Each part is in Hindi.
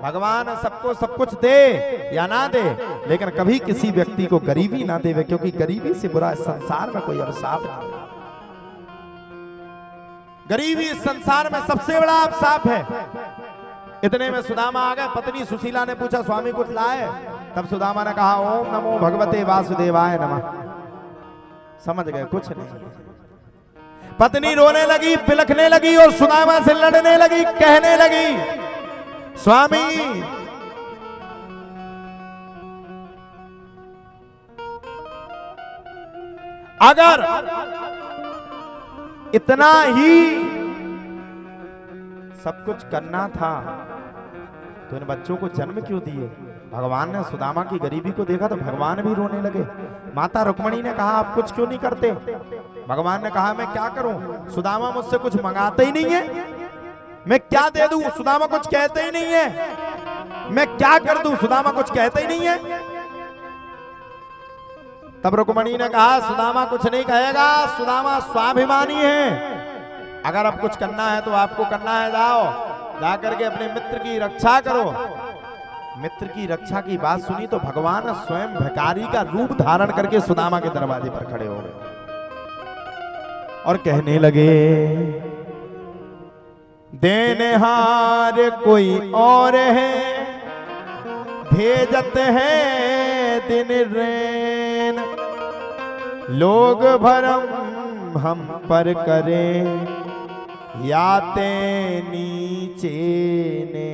भगवान सबको सब कुछ दे या ना दे, लेकिन कभी किसी व्यक्ति को गरीबी ना देवे, क्योंकि गरीबी से बुरा इस संसार में कोई अभिशाप नहीं। गरीबी इस संसार में सबसे बड़ा अभिशाप है। इतने में सुदामा आ गए। पत्नी सुशीला ने पूछा, स्वामी कुछ लाए? तब सुदामा ने कहा, ओम नमो भगवते वासुदेवाय नमः। समझ गए? कुछ नहीं। पत्नी रोने लगी, बिलखने लगी और सुदामा से लड़ने लगी, कहने लगी, स्वामी अगर इतना ही सब कुछ करना था तो इन बच्चों को जन्म क्यों दिए? भगवान ने सुदामा की गरीबी को देखा तो भगवान भी रोने लगे। माता रुक्मिणी ने कहा, आप कुछ क्यों नहीं करते? भगवान ने कहा, मैं क्या करूं? सुदामा मुझसे कुछ मंगाते ही नहीं है, मैं क्या दे दूं? सुदामा कुछ कहते ही नहीं है, मैं क्या कर दूं? सुदामा कुछ कहते ही नहीं है। तब रुक्मिणी ने कहा, सुदामा कुछ नहीं कहेगा, सुदामा स्वाभिमानी है। अगर अब कुछ करना है तो आपको करना है, जाओ जाकर के अपने मित्र की रक्षा करो। मित्र की रक्षा की बात सुनी तो भगवान स्वयं भिखारी का रूप धारण करके सुदामा के दरवाजे पर खड़े हो गए और कहने लगे, देनहार कोई और है, भेजत है दिन रैन, लोग भरम हम पर करें, याते नीचे ने।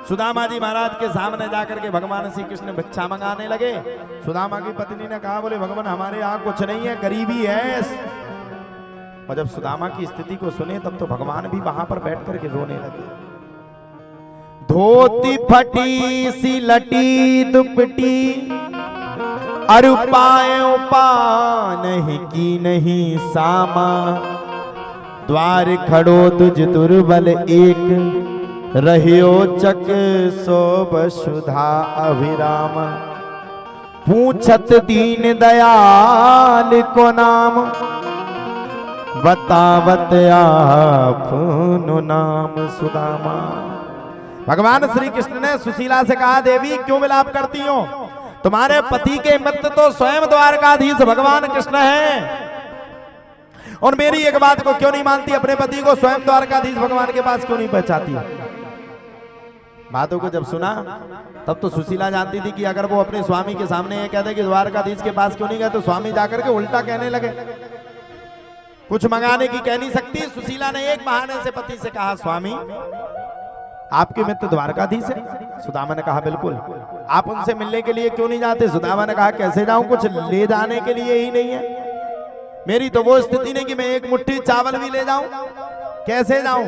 सुदामा जी महाराज के सामने जाकर के भगवान श्री कृष्ण भिक्षा मंगाने लगे। सुदामा की पत्नी ने कहा, बोले भगवान हमारे यहाँ कुछ नहीं है, गरीबी है। और जब सुदामा की स्थिति को सुने तब तो भगवान भी वहां पर बैठ करके रोने लगे। धोती फटी सी लटी दुपटी, अरु पायो पा नहीं की नहीं सामा, द्वार खड़ो तुझ दुर्बल एक, रहियो चक सो वसुधा अभिराम, पूछत दीन दयाल को नाम, बतावत आपनो नाम सुदामा। भगवान श्री कृष्ण ने सुशीला से कहा, देवी क्यों विलाप करती हो? तुम्हारे पति के मित्र तो स्वयं द्वारकाधीश भगवान कृष्ण हैं, और मेरी एक बात को क्यों नहीं मानती? अपने पति को स्वयं द्वारकाधीश भगवान के पास क्यों नहीं पहुंचाती? बातों को जब सुना तब तो सुशीला जानती थी कि अगर वो अपने स्वामी के सामने ये कहते कि द्वारकाधीश के पास क्यों नहीं गए, तो स्वामी जाकर के उल्टा कहने लगे। कुछ मंगाने की कह नहीं सकती। सुशीला ने एक बहाने से पति से कहा, स्वामी आपके मित्र द्वारकाधीश है? सुदामा ने कहा, बिल्कुल। आप उनसे मिलने के लिए क्यों नहीं जाते? सुदामा ने कहा, कैसे जाऊं, कुछ ले जाने के लिए ही नहीं है। मेरी तो वो स्थिति नहीं कि मैं एक मुट्ठी चावल भी ले जाऊं, कैसे जाऊं?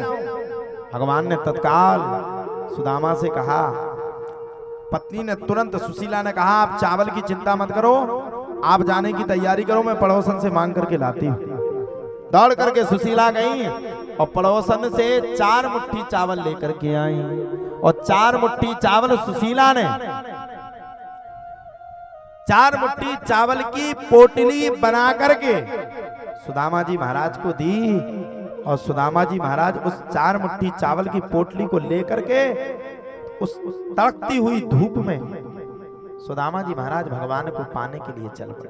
भगवान ने तत्काल सुदामा से कहा, पत्नी ने तुरंत, सुशीला ने कहा, आप चावल की चिंता मत करो, आप जाने की तैयारी करो, मैं पड़ोसन से मांग करके लाती हूँ। दौड़ करके सुशीला गई और पड़ोसन से 4 मुट्ठी चावल लेकर के आई, और 4 मुट्ठी चावल सुशीला ने 4 मुट्ठी चावल की पोटली बना करके सुदामा जी महाराज को दी, और सुदामा जी महाराज उस 4 मुट्ठी चावल की पोटली को लेकर के उस तड़कती हुई धूप में सुदामा जी महाराज भगवान को पाने के लिए चल पड़े।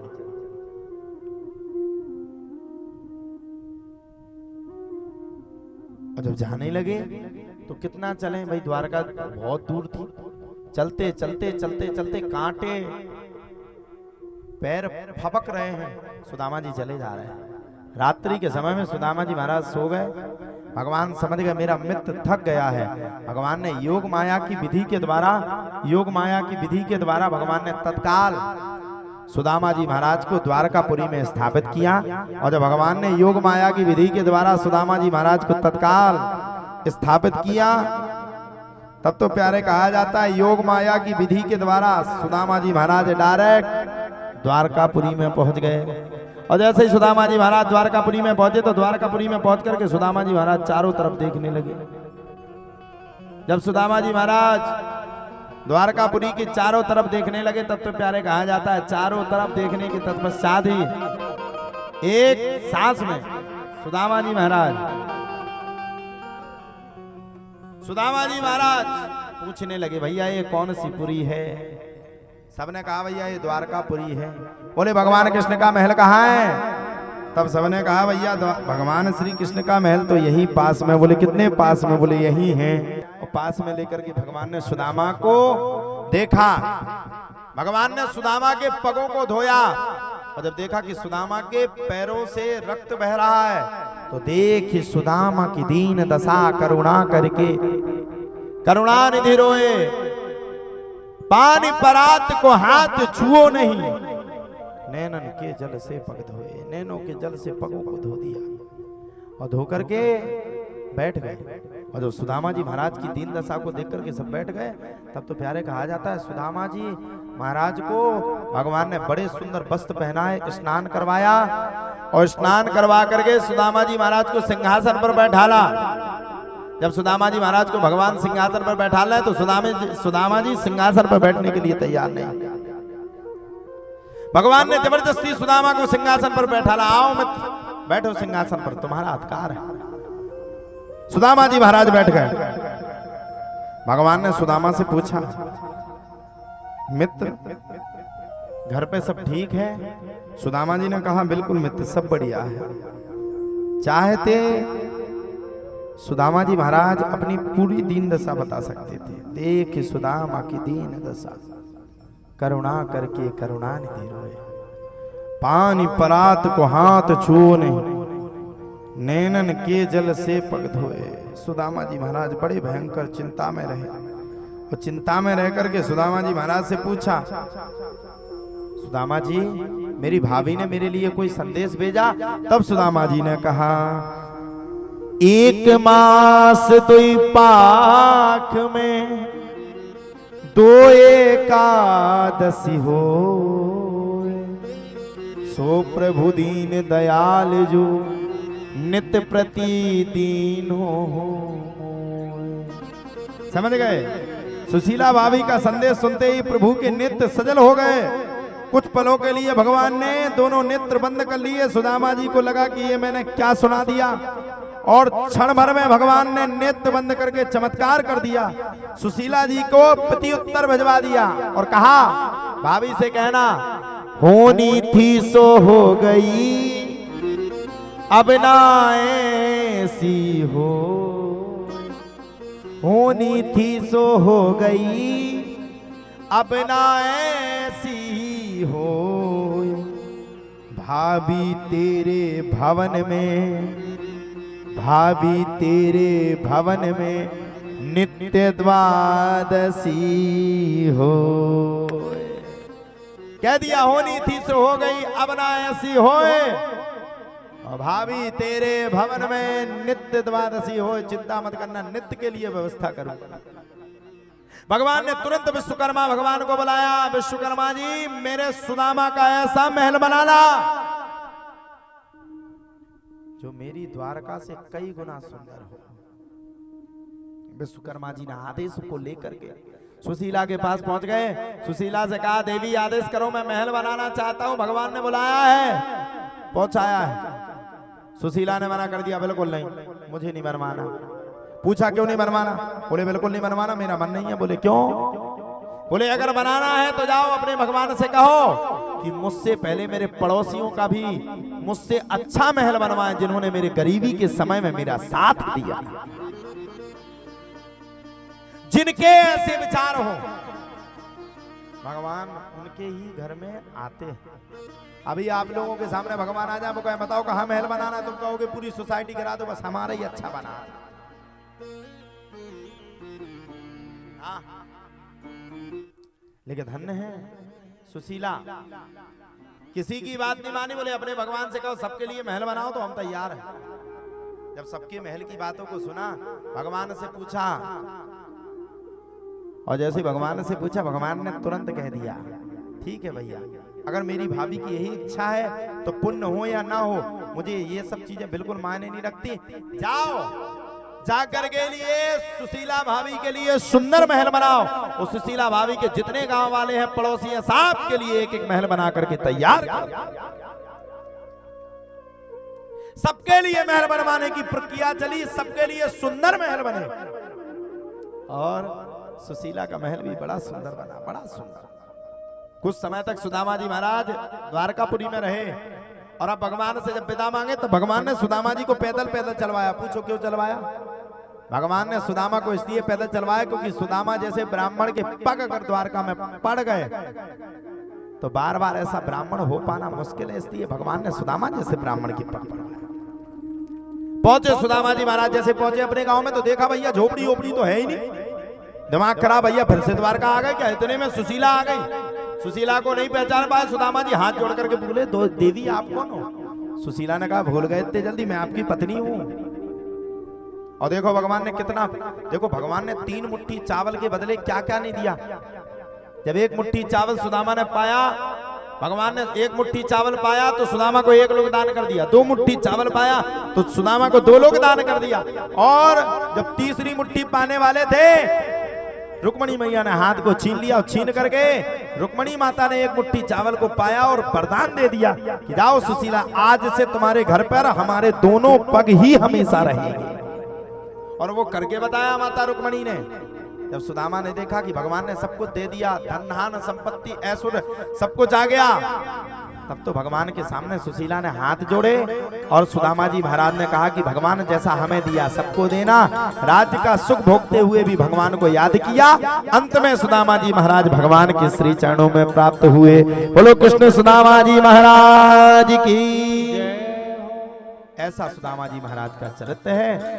और जब जाने लगे तो कितना चले भाई, द्वारका बहुत दूर थी। चलते चलते चलते चलते कांटे पैर फपक रहे हैं, सुदामा जी चले जा रहे हैं। रात्रि के समय में सुदामा जी महाराज सो गए। भगवान समझ गए मेरा मित्र थक गया है। भगवान ने योग माया की विधि के द्वारा भगवान ने तत्काल सुदामा जी महाराज को द्वारकापुरी में स्थापित किया। और जब भगवान ने योग माया की विधि के द्वारा सुदामा जी महाराज को तत्काल स्थापित किया, तब तो प्यारे कहा जाता है योग माया की विधि के द्वारा सुदामा जी महाराज डायरेक्ट द्वारकापुरी में पहुंच गए। और जैसे ही सुदामा जी महाराज द्वारकापुरी में पहुंचे तो द्वारकापुरी में पहुंच करके सुदामा जी महाराज चारों तरफ देखने लगे। जब सुदामा जी महाराज द्वारकापुरी की चारों तरफ देखने लगे, तब तो प्यारे कहा जाता है चारों तरफ देखने के तत्पश्चात ही एक सांस में सुदामा जी महाराज सुदामा जी महाराज पूछने लगे भैया ये कौन सी पुरी है? सबने कहा भैया ये द्वारकापुरी है। बोले भगवान कृष्ण का महल कहाँ है? तब सबने कहा भैया भगवान श्री कृष्ण का महल तो यही पास में। बोले कितने पास में? बोले यही है। और पास में लेकर के भगवान ने सुदामा को देखा। भगवान ने सुदामा के पगों को धोया और जब देखा कि सुदामा के पैरों से रक्त बह रहा है तो देख सुदामा की दीन दशा करुणा करके करुणानिधि रोए। पानी परात को हाथ छुओ नहीं, नैनन के जल से पग धोए। नैनों के जल से पगों को धो दिया और धो करके बैठ गए। और जब सुदामा जी महाराज की दीन दशा को देख करके सब बैठ गए तब तो प्यारे कहा जाता है सुदामा जी महाराज को भगवान ने बड़े सुंदर वस्त्र पहनाए, स्नान करवाया और स्नान करवा करके सुदामा जी महाराज को सिंहासन पर बैठाला। जब सुदामा जी महाराज को भगवान सिंहासन पर बैठा ले तो सुदामा जी सिंहासन पर बैठने के लिए तैयार नहीं। भगवान ने जबरदस्ती सुदामा को सिंहासन पर बैठाला। आओ मत बैठो सिंहासन पर, तुम्हारा अधिकार है। सुदामा जी महाराज बैठ गए। भगवान ने सुदामा से पूछा मित्र घर पे सब ठीक है? सुदामा जी ने कहा बिल्कुल मित्र सब बढ़िया है। चाहते सुदामा जी महाराज अपनी पूरी दीन दशा बता सकते थे। देख सुदामा की दीन दशा करुणा करके करुणानिधि रोए। पानी परात को हाथ छुओ नहीं, नैनन के जल से पग धोए। सुदामा जी महाराज बड़े भयंकर चिंता में रहे और चिंता में रह करके सुदामा जी महाराज से पूछा सुदामा जी मेरी भाभी ने मेरे लिए कोई संदेश भेजा? तब सुदामा जी ने कहा 1 मास दुई पाख में 2 एकादशी हो, सो प्रभु दीन दयाल जो नित्य प्रतिदीन हो। समझ गए? सुशीला भाभी का संदेश सुनते ही प्रभु के नेत्र सजल हो गए। कुछ पलों के लिए भगवान ने दोनों नेत्र बंद कर लिए। सुदामा जी को लगा कि ये मैंने क्या सुना दिया और क्षण भर में भगवान ने नेत्र बंद करके चमत्कार कर दिया। सुशीला जी को प्रत्युत्तर भिजवा दिया और कहा भाभी से कहना होनी थी सो हो गई, अब ना ऐसी हो। होनी थी सो हो गई, अब ना ऐसी हो। भाभी तेरे भवन में, भाभी तेरे भवन में नित्य द्वादशी हो। कह दिया होनी थी सो हो गई, अब ना ऐसी होए। और भाभी तेरे भवन में नित्य द्वादशी हो। चिंता मत करना, नित्य के लिए व्यवस्था करूंगा। भगवान ने तुरंत विश्वकर्मा भगवान को बुलाया। विश्वकर्मा जी मेरे सुदामा का ऐसा महल बनाना जो मेरी द्वारका से कई गुना सुंदर हो। विश्वकर्मा जी ने आदेश को लेकर के सुशीला के पास पहुंच गए। सुशीला से कहा देवी आदेश करो, मैं महल बनाना चाहता हूं, भगवान ने बुलाया है, पहुंचाया है। सुशीला ने मना कर दिया, बिल्कुल नहीं, मुझे नहीं बनवाना। पूछा क्यों नहीं बनवाना? बोले बिल्कुल नहीं बनवाना, मेरा मन नहीं है। बोले क्यों? बोले अगर बनाना है तो जाओ अपने भगवान से कहो कि मुझसे पहले मेरे पड़ोसियों का भी मुझसे अच्छा महल बनवाए, जिन्होंने मेरे गरीबी के समय में मेरा साथ दिया, जिनके ऐसे विचार हो। भगवान उनके ही घर में आते हैं। अभी आप लोगों के सामने भगवान आ जाए, वो कहे बताओ कहाँ महल बनाना, तुम कहोगे पूरी सोसाइटी करा दो, बस हमारा ही अच्छा बना। लेकिन धन्य है सुशीला, किसी की बात नहीं मानी। बोले अपने भगवान से कहो सबके लिए महल बनाओ, तो हम तैयार हैं। जब सबके महल की बातों को सुना, भगवान से पूछा, और जैसे भगवान से पूछा भगवान ने तुरंत कह दिया ठीक है भैया, अगर मेरी भाभी की यही इच्छा है तो पुण्य हो या ना हो, मुझे ये सब चीजें बिल्कुल मायने नहीं रखती। जाओ, जाकर के लिए सुशीला भाभी के लिए सुंदर महल बनाओ। उस सुशीला भाभी के जितने गांव वाले हैं, पड़ोसी हैं, सब के लिए एक एक महल बना करके तैयार करो। सबके लिए महल बनवाने की प्रक्रिया चली, सबके लिए सुंदर महल बने। और सुशीला का महल भी बड़ा सुंदर बना, बड़ा सुंदर। कुछ समय तक सुदामा जी महाराज द्वारकापुरी में रहे और अब भगवान से जब विदा मांगे तो भगवान ने सुदामा जी को पैदल पैदल चलवाया। पूछो क्यों चलवाया? भगवान ने सुदामा को इसलिए पैदल चलवाया क्योंकि सुदामा जैसे ब्राह्मण के पग अगर द्वारका में पड़ गए तो बार बार ऐसा ब्राह्मण हो पाना मुश्किल है, इसलिए भगवान ने सुदामा जैसे ब्राह्मण की पग पड़वाया। पहुंचे सुदामा जी महाराज जैसे पहुंचे अपने गांव में तो देखा भैया झोपड़ी ओपड़ी तो है ही नहीं। दिमाग खराब, भैया फिर से द्वारका आ गए क्या? इतने में सुशीला आ गई। सुशीला को नहीं पहचान पाए सुदामा जी, हाथ जोड़ करके बोले, दो देवी आप कौन हो? सुशीला ने कहा भूल गए इतने जल्दी, मैं आपकी पत्नी हूं। और देखो भगवान ने कितना, देखो भगवान ने 3 मुट्ठी चावल के बदले क्या क्या नहीं दिया। जब 1 मुट्ठी चावल सुदामा ने पाया, भगवान ने 1 मुट्ठी चावल पाया तो सुदामा को 1 लोग दान कर दिया। 2 मुट्ठी चावल पाया तो सुदामा को 2 लोग दान कर दिया। और जब तीसरी मुट्ठी पाने वाले थे रुक्मणी मैया ने हाथ को छीन लिया और छीन करके रुक्मणी माता ने 1 मुट्ठी चावल को पाया और वरदान दे दिया कि जाओ सुशीला, आज से तुम्हारे घर पर हमारे दोनों पग ही हमेशा रहेंगे। और वो करके बताया माता रुक्मणी ने। जब सुदामा ने देखा कि भगवान ने सब कुछ दे दिया, धन धान संपत्ति ऐश्वर्य सब कुछ आ गया, तब तो भगवान के सामने सुशीला ने हाथ जोड़े और सुदामा जी महाराज ने कहा कि भगवान जैसा हमें दिया सबको देना। राज्य का सुख भोगते हुए भी भगवान को याद किया। अंत में सुदामा जी महाराज भगवान के श्री चरणों में प्राप्त हुए। बोलो कृष्ण सुदामा जी महाराज की। ऐसा सुदामा जी महाराज का चरित्र है।